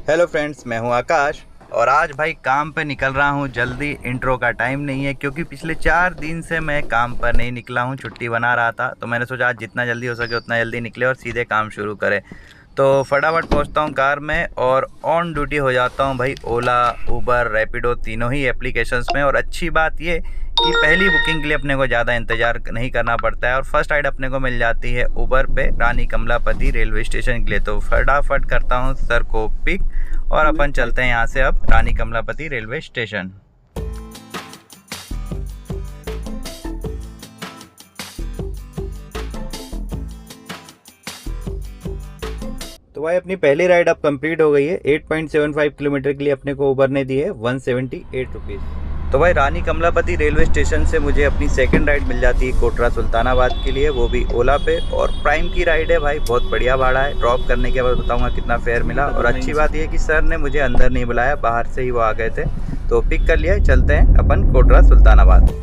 Hello friends, मैं हूं आकाश और आज भाई काम पे निकल रहा हूं जल्दी। इंट्रो का टाइम नहीं है क्योंकि पिछले 4 दिन से मैं काम पर नहीं निकला हूं, छुट्टी बना रहा था। तो मैंने सोचा आज जितना जल्दी हो सके उतना जल्दी निकले और सीधे काम शुरू करें। तो फटाफट पहुंचता हूं कार में और ऑन ड्यूटी हो जाता हूं भाई ओला, उबर, रैपिडो तीनों ही एप्लीकेशंस में। और अच्छी बात ये कि पहली बुकिंग के लिए अपने को ज़्यादा इंतज़ार नहीं करना पड़ता है और फर्स्ट राइड अपने को मिल जाती है उबर पे रानी कमलापति रेलवे स्टेशन के लिए। तो फटाफट करता हूँ सर को पिक और अपन चलते हैं यहाँ से अब रानी कमलापति रेलवे स्टेशन। तो भाई अपनी पहली राइड अब कंप्लीट हो गई है। 8.75 किलोमीटर के लिए अपने को उबर ने दी है 178 रुपीज़। तो भाई रानी कमलापति रेलवे स्टेशन से मुझे अपनी सेकंड राइड मिल जाती है कोटरा सुल्तानाबाद के लिए, वो भी ओला पे। और प्राइम की राइड है भाई, बहुत बढ़िया भाड़ा है। ड्रॉप करने के बाद बताऊंगा कितना फेयर मिला। और अच्छी बात यह कि सर ने मुझे अंदर नहीं बुलाया, बाहर से ही वो आ गए थे। तो पिक कर लिया, चलते हैं अपन कोटरा सुल्तानाबाद।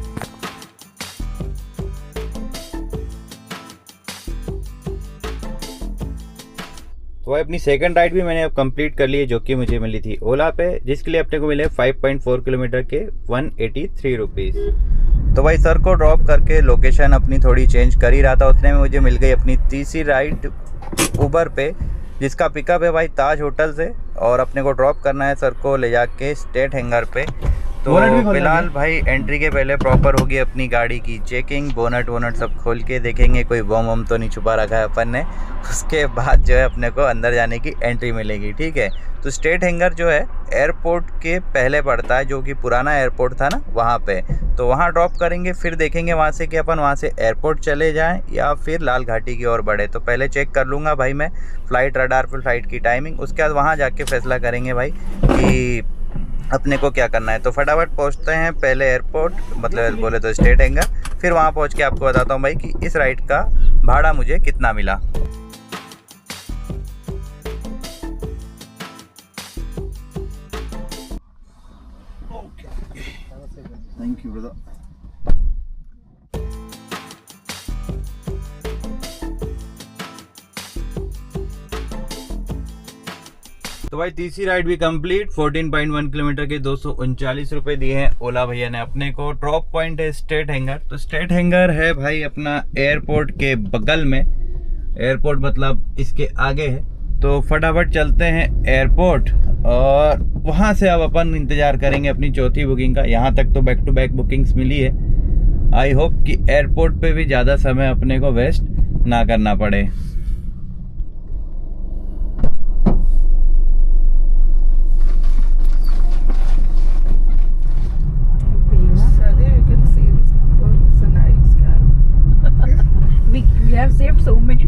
तो भाई अपनी सेकंड राइड भी मैंने अब कंप्लीट कर ली है, जो कि मुझे मिली थी ओला पे, जिसके लिए अपने को मिले 5.4 किलोमीटर के 183 रुपीज़। तो भाई सर को ड्रॉप करके लोकेशन अपनी थोड़ी चेंज कर ही रहा था, उतने में मुझे मिल गई अपनी तीसरी राइड उबर पे, जिसका पिकअप है भाई ताज होटल से। और अपने को ड्रॉप करना है सर को ले जाके स्टेट हैंगर पे। तो फिलहाल भाई एंट्री के पहले प्रॉपर होगी अपनी गाड़ी की चेकिंग। बोनट वोनट सब खोल के देखेंगे कोई बम वम तो नहीं छुपा रखा है अपन ने। उसके बाद जो है अपने को अंदर जाने की एंट्री मिलेगी, ठीक है। तो स्टेट हैंगर जो है एयरपोर्ट के पहले पड़ता है, जो कि पुराना एयरपोर्ट था ना वहाँ पे। तो वहाँ ड्रॉप करेंगे, फिर देखेंगे वहाँ से कि अपन वहाँ से एयरपोर्ट चले जाएं या फिर लाल घाटी की ओर बढ़े। तो पहले चेक कर लूँगा भाई मैं फ़्लाइट रडार पर फ़्लाइट की टाइमिंग, उसके बाद वहाँ जाके फैसला करेंगे भाई कि अपने को क्या करना है। तो फटाफट पहुंचते हैं पहले एयरपोर्ट, मतलब बोले तो स्टेट हैंगर। फिर वहां पहुंच के आपको बताता हूं भाई कि इस राइड का भाड़ा मुझे कितना मिला। Thank you brother. तो भाई तीसरी राइड भी कंप्लीट। 14.1 किलोमीटर के 239 रुपए दिए हैं ओला भैया ने अपने को। ड्रॉप पॉइंट है स्टेट हैंगर। तो स्टेट हैंगर है भाई अपना एयरपोर्ट के बगल में, एयरपोर्ट मतलब इसके आगे है। तो फटाफट चलते हैं एयरपोर्ट और वहां से अब अपन इंतजार करेंगे अपनी चौथी बुकिंग का। यहाँ तक तो बैक टू बैक बुकिंग्स मिली है। आई होप कि एयरपोर्ट पे भी ज़्यादा समय अपने को वेस्ट ना करना पड़े। We have saved so many.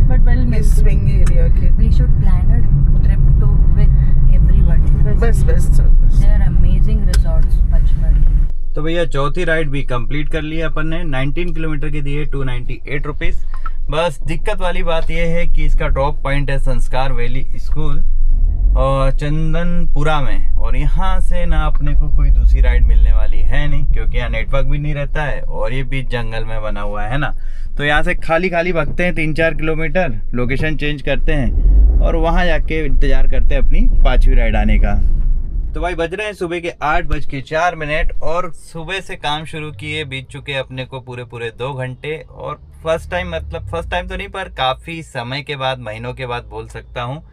But well, Miss swing area के we should plan a trip to with everybody. बस sir. There are amazing resorts, Pachmarhi. तो भैया चौथी राइड भी कंप्लीट कर ली अपन ने। 19 किलोमीटर की दी है 298 रुपीज़। बस दिक्कत वाली बात यह है कि इसका ड्रॉप पॉइंट है संस्कार वैली स्कूल और चंदनपुरा में। और यहाँ से ना अपने को कोई दूसरी राइड मिलने वाली है नहीं, क्योंकि यहाँ नेटवर्क भी नहीं रहता है और ये बीच जंगल में बना हुआ है ना। तो यहाँ से खाली खाली भगते हैं 3-4 किलोमीटर, लोकेशन चेंज करते हैं और वहाँ जाके इंतजार करते हैं अपनी 5वीं राइड आने का। तो भाई बज रहे हैं सुबह के 8:04 और सुबह से काम शुरू किए बीत चुके अपने को पूरे 2 घंटे। और फर्स्ट टाइम, मतलब फर्स्ट टाइम तो नहीं पर काफ़ी समय के बाद, महीनों के बाद बोल सकता हूँ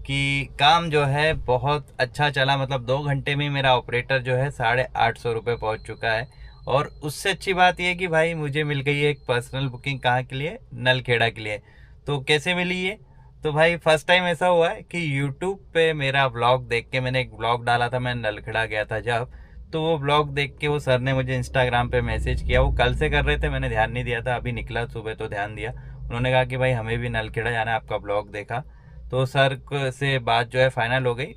कि काम जो है बहुत अच्छा चला। मतलब 2 घंटे में मेरा ऑपरेटर जो है 850 रुपये पहुँच चुका है। और उससे अच्छी बात यह कि भाई मुझे मिल गई है एक पर्सनल बुकिंग। कहाँ के लिए? नलखेड़ा के लिए। तो कैसे मिली ये? तो भाई फर्स्ट टाइम ऐसा हुआ है कि YouTube पे मेरा व्लॉग देख के, मैंने एक व्लॉग डाला था, मैं नलखेड़ा गया था जब, तो वो व्लॉग देख के वो सर ने मुझे इंस्टाग्राम पे मैसेज किया। वो कल से कर रहे थे, मैंने ध्यान नहीं दिया था, अभी निकला सुबह तो ध्यान दिया। उन्होंने कहा कि भाई हमें भी नलखेड़ा जाना है, आपका व्लॉग देखा। तो सर से बात जो है फाइनल हो गई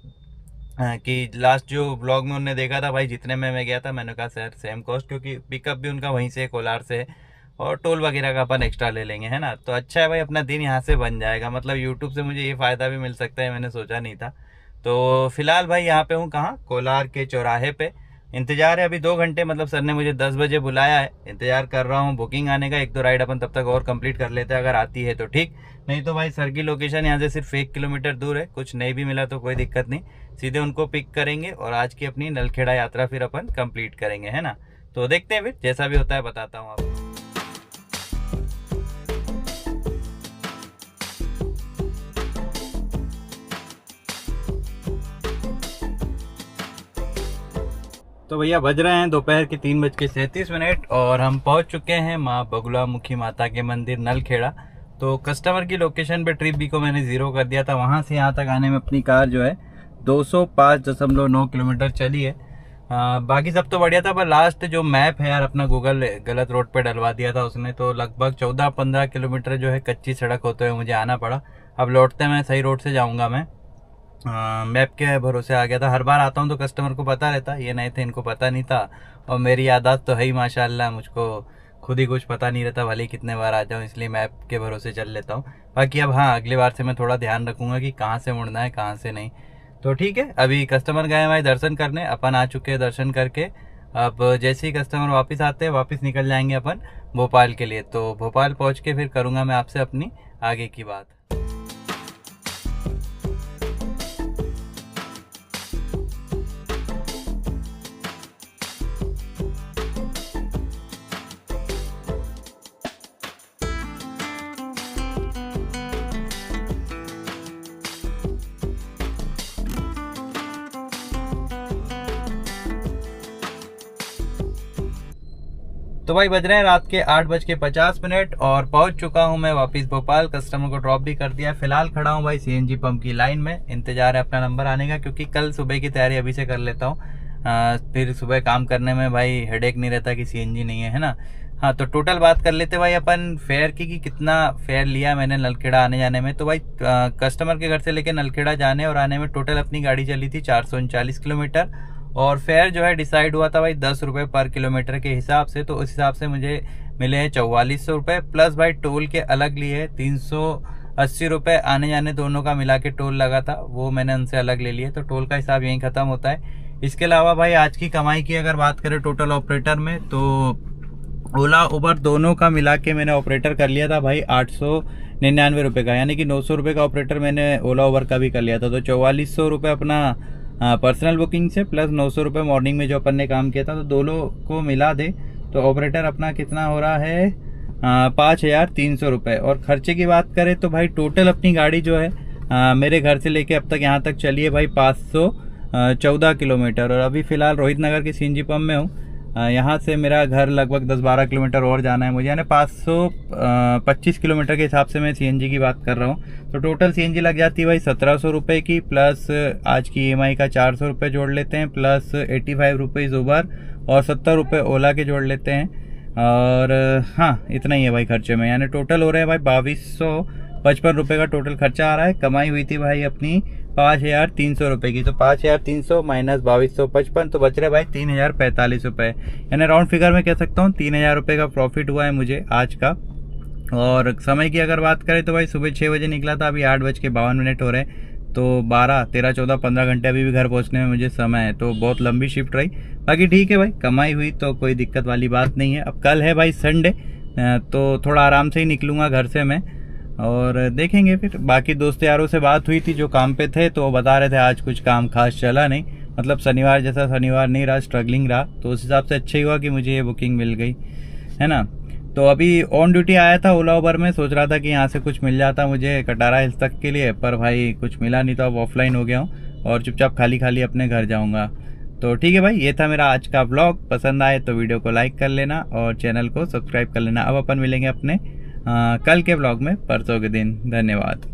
कि लास्ट जो ब्लॉग में उन्होंने देखा था भाई जितने में मैं गया था, मैंने कहा सर सेम कॉस्ट, क्योंकि पिकअप भी उनका वहीं से कोलार से और टोल वगैरह का अपन एक्स्ट्रा ले लेंगे, है ना। तो अच्छा है भाई, अपना दिन यहाँ से बन जाएगा। मतलब यूट्यूब से मुझे ये फ़ायदा भी मिल सकता है, मैंने सोचा नहीं था। तो फिलहाल भाई यहाँ पे हूँ, कहाँ, कोलार के चौराहे पे। इंतज़ार है अभी 2 घंटे, मतलब सर ने मुझे 10 बजे बुलाया है, इंतज़ार कर रहा हूँ बुकिंग आने का। 1-2 राइड अपन तब तक और कंप्लीट कर लेते हैं, अगर आती है तो ठीक, नहीं तो भाई सर की लोकेशन यहाँ से सिर्फ 1 किलोमीटर दूर है, कुछ नहीं भी मिला तो कोई दिक्कत नहीं, सीधे उनको पिक करेंगे और आज की अपनी नलखेड़ा यात्रा फिर अपन कंप्लीट करेंगे, है ना। तो देखते हैं फिर, जैसा भी होता है बताता हूँ आपको। तो भैया बज रहे हैं दोपहर के 3:37 और हम पहुंच चुके हैं माँ बगुलामुखी माता के मंदिर नलखेड़ा। तो कस्टमर की लोकेशन पे ट्रिप भी को मैंने 0 कर दिया था, वहां से यहाँ तक आने में अपनी कार जो है 205.9 किलोमीटर चली है। बाकी सब तो बढ़िया था, पर लास्ट जो मैप है यार अपना गूगल गलत रोड पे डलवा दिया था उसने, तो लगभग 14-15 किलोमीटर जो है कच्ची सड़क होते हुए मुझे आना पड़ा। अब लौटते मैं सही रोड से जाऊँगा मैं, मैप के भरोसे आ गया था। हर बार आता हूँ तो कस्टमर को पता रहता, ये नहीं थे इनको पता नहीं था, और मेरी आदत तो है ही माशाल्लाह, मुझको खुद ही कुछ पता नहीं रहता भले कितने बार आ जाऊँ, इसलिए मैप के भरोसे चल लेता हूँ। बाकी अब हाँ, अगली बार से मैं थोड़ा ध्यान रखूँगा कि कहाँ से मुड़ना है कहाँ से नहीं। तो ठीक है, अभी कस्टमर गए हमारे दर्शन करने, अपन आ चुके हैं दर्शन करके। अब जैसे ही कस्टमर वापस आते हैं वापस निकल जाएंगे अपन भोपाल के लिए। तो भोपाल पहुँच के फिर करूँगा मैं आपसे अपनी आगे की बात। तो भाई बज रहे हैं रात के 8:50 और पहुंच चुका हूं मैं वापस भोपाल। कस्टमर को ड्रॉप भी कर दिया। फिलहाल खड़ा हूं भाई सीएनजी पंप की लाइन में, इंतजार है अपना नंबर आने का, क्योंकि कल सुबह की तैयारी अभी से कर लेता हूं। फिर सुबह काम करने में भाई हेडेक नहीं रहता कि सीएनजी नहीं है ना। हाँ, तो टोटल बात कर लेते भाई अपन फेयर की कि कितना फेयर लिया मैंने नलखेड़ा आने जाने में। तो भाई कस्टमर के घर से लेके नलखेड़ा जाने और आने में टोटल अपनी गाड़ी चली थी 439 किलोमीटर, और फेयर जो है डिसाइड हुआ था भाई 10 रुपये पर किलोमीटर के हिसाब से। तो उस हिसाब से मुझे मिले हैं 4400 रुपये, प्लस भाई टोल के अलग लिए 380 रुपये, आने जाने दोनों का मिला के टोल लगा था, वो मैंने उनसे अलग ले लिए। तो टोल का हिसाब यहीं ख़त्म होता है। इसके अलावा भाई आज की कमाई की अगर बात करें टोटल ऑपरेटर में, तो ओला उबर दोनों का मिला के मैंने ऑपरेटर कर लिया था भाई 899 रुपये का, यानी कि 900 रुपये का ऑपरेटर मैंने ओला उबर का भी कर लिया था। तो 4400 रुपये अपना पर्सनल बुकिंग से, प्लस 900 रुपये मॉर्निंग में जो अपन ने काम किया था, तो दोनों को मिला दे तो ऑपरेटर अपना कितना हो रहा है 5300 रुपये। और खर्चे की बात करें तो भाई टोटल अपनी गाड़ी जो है मेरे घर से लेके अब तक यहाँ तक चली है भाई 514 किलोमीटर। और अभी फ़िलहाल रोहित नगर के सीएनजी पंप में हूँ। यहाँ से मेरा घर लगभग 10-12 किलोमीटर और जाना है मुझे, यानी 525 किलोमीटर के हिसाब से मैं सीएनजी की बात कर रहा हूँ। तो टोटल सीएनजी लग जाती है भाई 1700 रुपये की, प्लस आज की ईएमआई का 400 रुपये जोड़ लेते हैं, प्लस 85 रुपीज़ उबर और 70 रुपये ओला के जोड़ लेते हैं। और हाँ, इतना ही है भाई खर्चे में, यानी टोटल हो रहे हैं भाई 2255 रुपये का टोटल खर्चा आ रहा है। कमाई हुई थी भाई अपनी 5300 रुपये की, तो 5300 माइनस 2255 तो बच रहे भाई 3045 रुपये, यानी राउंड फिगर में कह सकता हूँ 3000 रुपये का प्रॉफिट हुआ है मुझे आज का। और समय की अगर बात करें तो भाई सुबह 6 बजे निकला था, अभी 8:52 हो रहे हैं, तो 12, 13, 14, 15 घंटे अभी भी घर पहुंचने में मुझे समय है। तो बहुत लंबी शिफ्ट रही, बाकी ठीक है भाई, कमाई हुई तो कोई दिक्कत वाली बात नहीं है। अब कल है भाई संडे, तो थोड़ा आराम से ही निकलूँगा घर से मैं, और देखेंगे फिर। बाकी दोस्त यारों से बात हुई थी जो काम पे थे, तो वो बता रहे थे आज कुछ काम खास चला नहीं, मतलब शनिवार जैसा शनिवार नहीं रहा, स्ट्रगलिंग रहा। तो उस हिसाब से अच्छा ही हुआ कि मुझे ये बुकिंग मिल गई, है ना। तो अभी ऑन ड्यूटी आया था ओला उबर में, सोच रहा था कि यहाँ से कुछ मिल जाता मुझे कटारा हिल्स तक के लिए, पर भाई कुछ मिला नहीं, तो अब ऑफलाइन हो गया हूँ और चुपचाप खाली खाली अपने घर जाऊँगा। तो ठीक है भाई, ये था मेरा आज का ब्लॉग। पसंद आए तो वीडियो को लाइक कर लेना और चैनल को सब्सक्राइब कर लेना। अब अपन मिलेंगे अपने कल के ब्लॉग में परसों के दिन। धन्यवाद।